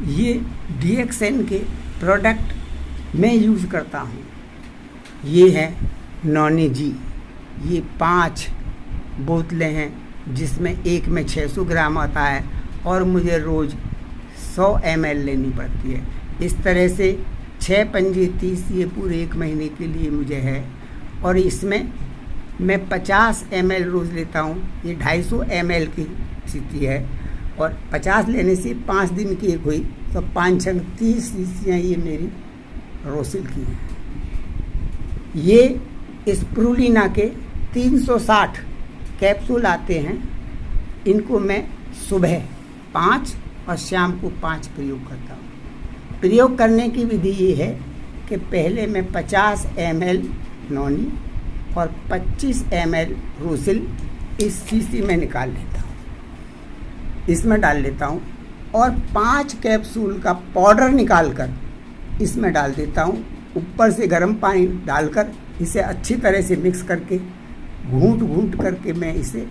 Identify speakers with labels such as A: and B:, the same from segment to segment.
A: ये DXN के product मैं यूज़ करता हूँ। ये है नॉनी जी, ये 5 बोतलें हैं जिसमें एक में 600 ग्राम आता है और मुझे रोज़ 100 ml लेनी पड़ती है। इस तरह से 6 पंजे 30 ये पूरे 1 महीने के लिए मुझे है। और इसमें मैं 50 ml रोज़ लेता हूँ। ये 250 ml की स्थिति है और 50 लेने से 5 दिन की एक हुई तो 5 छंग 30 शीशियाँ ये मेरी रोसिल की हैं। ये स्प्रुलिना के 360 कैप्सूल आते हैं। इनको मैं सुबह 5 और शाम को 5 प्रयोग करता हूँ। प्रयोग करने की विधि ये है कि पहले मैं 50 ml नॉनी और 25 ml रोसिल इस शीशी में निकाल लेता हूँ, इसमें डाल लेता हूँ और 5 कैप्सूल का पाउडर निकालकर इसमें डाल देता हूँ। ऊपर से गर्म पानी डालकर इसे अच्छी तरह से मिक्स करके घूंट घूंट करके मैं इसे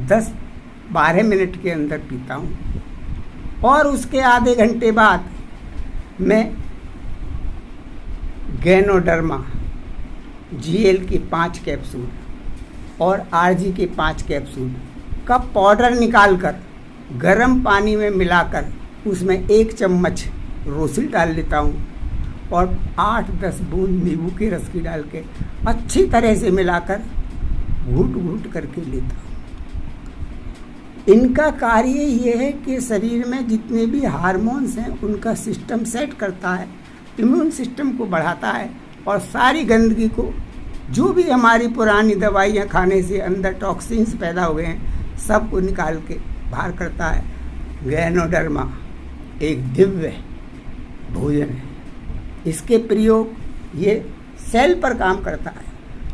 A: 10-12 मिनट के अंदर पीता हूँ। और उसके आधे घंटे बाद मैं गैनोडर्मा GL के 5 कैप्सूल और RG के 5 कैप्सूल का पाउडर निकालकर गर्म पानी में मिलाकर उसमें 1 चम्मच रोसिल डाल लेता हूँ और 8-10 बूंद नींबू के रस की डाल के अच्छी तरह से मिलाकर घूट घूट करके लेता हूँ। इनका कार्य ये है कि शरीर में जितने भी हार्मोन्स हैं उनका सिस्टम सेट करता है, इम्यून सिस्टम को बढ़ाता है और सारी गंदगी को, जो भी हमारी पुरानी दवाइयाँ खाने से अंदर टॉक्सिन्स पैदा हो गए हैं, सब को निकाल के बाहर करता है। गैनोडर्मा एक दिव्य भोजन है। इसके प्रयोग ये सेल पर काम करता है।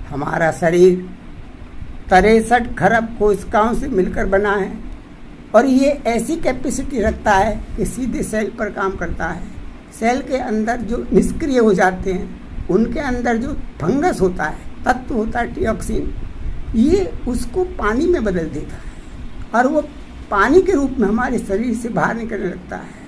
A: हमारा शरीर 63 खरब कोशिकाओं से मिलकर बना है और ये ऐसी कैपेसिटी रखता है कि सीधे सेल पर काम करता है। सेल के अंदर जो निष्क्रिय हो जाते हैं उनके अंदर जो फंगस होता है, तत्व होता है डिऑक्सिन, ये उसको पानी में बदल देता है और वो पानी के रूप में हमारे शरीर से बाहर निकलने लगता है।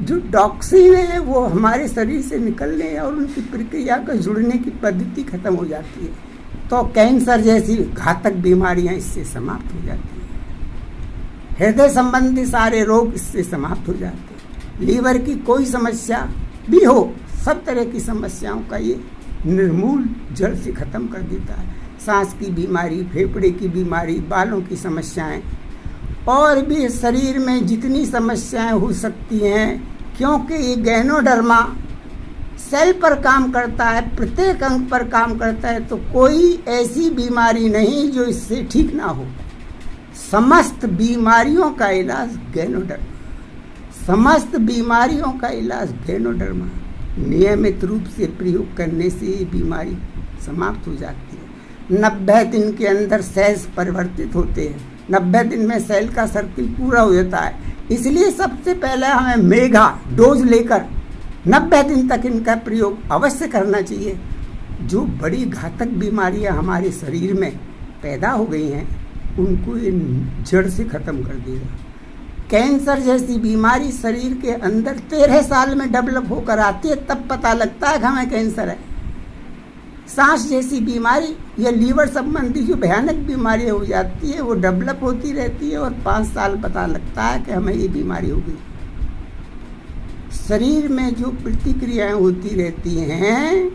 A: जो टॉक्सिन है वो हमारे शरीर से निकलने और उनकी प्रक्रिया का जुड़ने की पद्धति खत्म हो जाती है, तो कैंसर जैसी घातक बीमारियां इससे समाप्त हो जाती हैं। हृदय संबंधी सारे रोग इससे समाप्त हो जाते हैं। लीवर की कोई समस्या भी हो, सब तरह की समस्याओं का ये निर्मूल जड़ से खत्म कर देता है। सांस की बीमारी, फेफड़े की बीमारी, बालों की समस्याएं और भी शरीर में जितनी समस्याएं हो सकती हैं, क्योंकि ये गैनोडर्मा सेल पर काम करता है, प्रत्येक अंग पर काम करता है, तो कोई ऐसी बीमारी नहीं जो इससे ठीक ना हो। समस्त बीमारियों का इलाज गैनोडर्मा, समस्त बीमारियों का इलाज गैनोडर्मा। नियमित रूप से प्रयोग करने से ये बीमारी समाप्त हो जाती है। 90 दिन के अंदर सेल्स परिवर्तित होते हैं। 90 दिन में सेल का सर्किल पूरा हो जाता है। इसलिए सबसे पहले हमें मेगा डोज लेकर 90 दिन तक इनका प्रयोग अवश्य करना चाहिए। जो बड़ी घातक बीमारियां हमारे शरीर में पैदा हो गई हैं उनको ये जड़ से ख़त्म कर देगा। कैंसर जैसी बीमारी शरीर के अंदर 13 साल में डेवलप होकर आती है, तब पता लगता है कि हमें कैंसर है। सांस जैसी बीमारी या लीवर संबंधी जो भयानक बीमारी हो जाती है वो डेवलप होती रहती है और 5 साल पता लगता है कि हमें ये बीमारी हो गई। शरीर में जो प्रतिक्रियाएं होती रहती हैं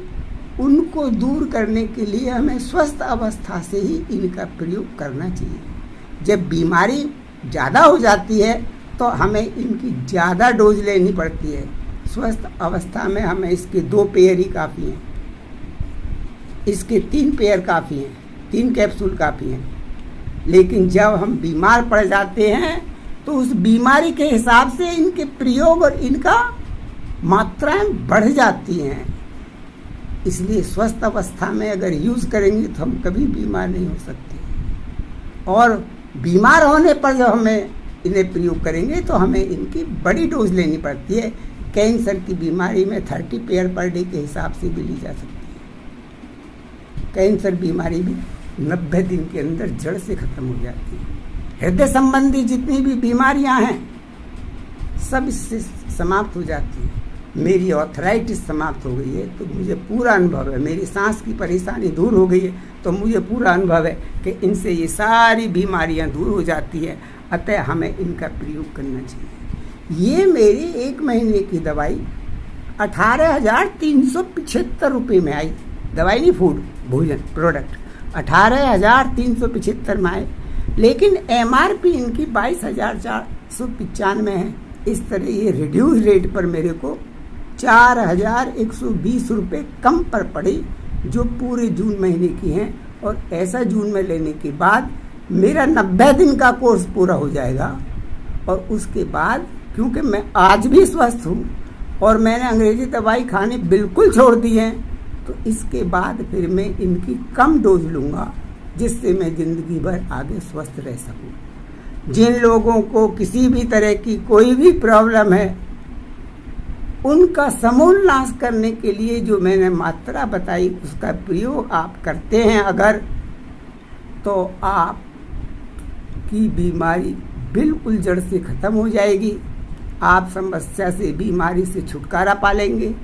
A: उनको दूर करने के लिए हमें स्वस्थ अवस्था से ही इनका प्रयोग करना चाहिए। जब बीमारी ज़्यादा हो जाती है तो हमें इनकी ज़्यादा डोज लेनी पड़ती है। स्वस्थ अवस्था में हमें इसके 2 पेयर ही काफ़ी हैं, इसके 3 पेयर काफ़ी हैं, 3 कैप्सूल काफ़ी हैं। लेकिन जब हम बीमार पड़ जाते हैं तो उस बीमारी के हिसाब से इनके प्रयोग और इनका मात्राएं बढ़ जाती हैं। इसलिए स्वस्थ अवस्था में अगर यूज़ करेंगे तो हम कभी बीमार नहीं हो सकते, और बीमार होने पर जब हमें इन्हें प्रयोग करेंगे तो हमें इनकी बड़ी डोज लेनी पड़ती है। कैंसर की बीमारी में 30 पेयर पर डे के हिसाब से भी ली जा सकती है। कैंसर बीमारी भी 90 दिन के अंदर जड़ से ख़त्म हो जाती है। हृदय संबंधी जितनी भी बीमारियां हैं सब इससे समाप्त हो जाती है। मेरी ऑर्थराइटिस समाप्त हो गई है तो मुझे पूरा अनुभव है, मेरी सांस की परेशानी दूर हो गई है तो मुझे पूरा अनुभव है कि इनसे ये सारी बीमारियां दूर हो जाती है। अतः हमें इनका प्रयोग करना चाहिए। ये मेरी 1 महीने की दवाई 18,375 रुपये में आई। दवाई नहीं, फूड, भोजन प्रोडक्ट 18,375 में आए, लेकिन MRP इनकी 22,495 है। इस तरह ये रिड्यूस रेट पर मेरे को 4,120 रुपये कम पर पड़ी, जो पूरे जून महीने की हैं। और ऐसा जून में लेने के बाद मेरा 90 दिन का कोर्स पूरा हो जाएगा। और उसके बाद क्योंकि मैं आज भी स्वस्थ हूँ और मैंने अंग्रेजी दवाई खानी बिल्कुल छोड़ दी है, तो इसके बाद फिर मैं इनकी कम डोज लूँगा, जिससे मैं ज़िंदगी भर आगे स्वस्थ रह सकूँ। जिन लोगों को किसी भी तरह की कोई भी प्रॉब्लम है, उनका समूल नाश करने के लिए जो मैंने मात्रा बताई उसका प्रयोग आप करते हैं अगर, तो आपकी बीमारी बिल्कुल जड़ से ख़त्म हो जाएगी। आप समस्या से, बीमारी से छुटकारा पा लेंगे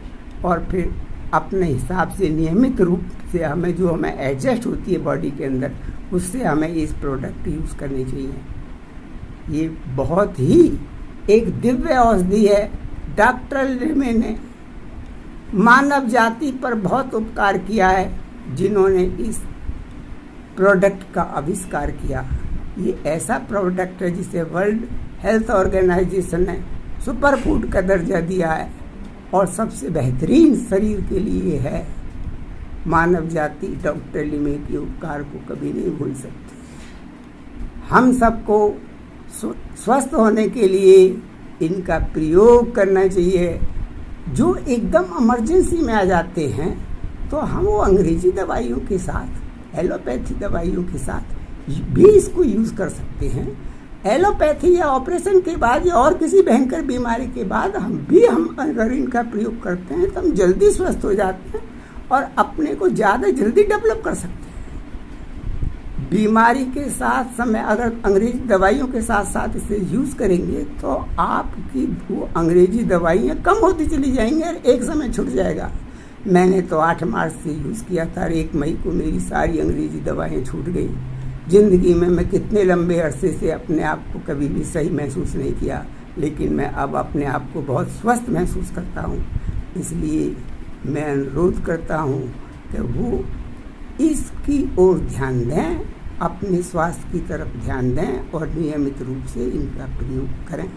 A: और फिर अपने हिसाब से नियमित रूप से हमें एडजस्ट होती है बॉडी के अंदर, उससे हमें इस प्रोडक्ट यूज़ करनी चाहिए। ये बहुत ही एक दिव्य औषधि है। डॉक्टर लिमे ने मानव जाति पर बहुत उपकार किया है, जिन्होंने इस प्रोडक्ट का आविष्कार किया। ये ऐसा प्रोडक्ट है जिसे वर्ल्ड हेल्थ ऑर्गेनाइजेशन ने सुपर फूड का दर्जा दिया है और सबसे बेहतरीन शरीर के लिए है। मानव जाति डॉक्टर लिमे के उपकार को कभी नहीं भूल सकती। हम सबको स्वस्थ होने के लिए इनका प्रयोग करना चाहिए। जो एकदम इमरजेंसी में आ जाते हैं तो हम वो अंग्रेजी दवाइयों के साथ, एलोपैथी दवाइयों के साथ भी इसको यूज़ कर सकते हैं। एलोपैथी या ऑपरेशन के बाद या और किसी भयंकर बीमारी के बाद हम अगर इनका प्रयोग करते हैं तो हम जल्दी स्वस्थ हो जाते हैं और अपने को ज़्यादा जल्दी डेवलप कर सकते हैं। बीमारी के साथ समय अगर अंग्रेजी दवाइयों के साथ साथ इसे यूज़ करेंगे तो आपकी वो अंग्रेजी दवाइयाँ कम होती चली जाएंगी और एक समय छूट जाएगा। मैंने तो 8 मार्च से यूज़ किया था और 1 मई को मेरी सारी अंग्रेजी दवाइयाँ छूट गई। ज़िंदगी में मैं कितने लंबे अरसे से अपने आप को कभी भी सही महसूस नहीं किया, लेकिन मैं अब अपने आप को बहुत स्वस्थ महसूस करता हूँ। इसलिए मैं अनुरोध करता हूँ कि वो इसकी ओर ध्यान दें, अपने स्वास्थ्य की तरफ ध्यान दें और नियमित रूप से इनका प्रयोग करें।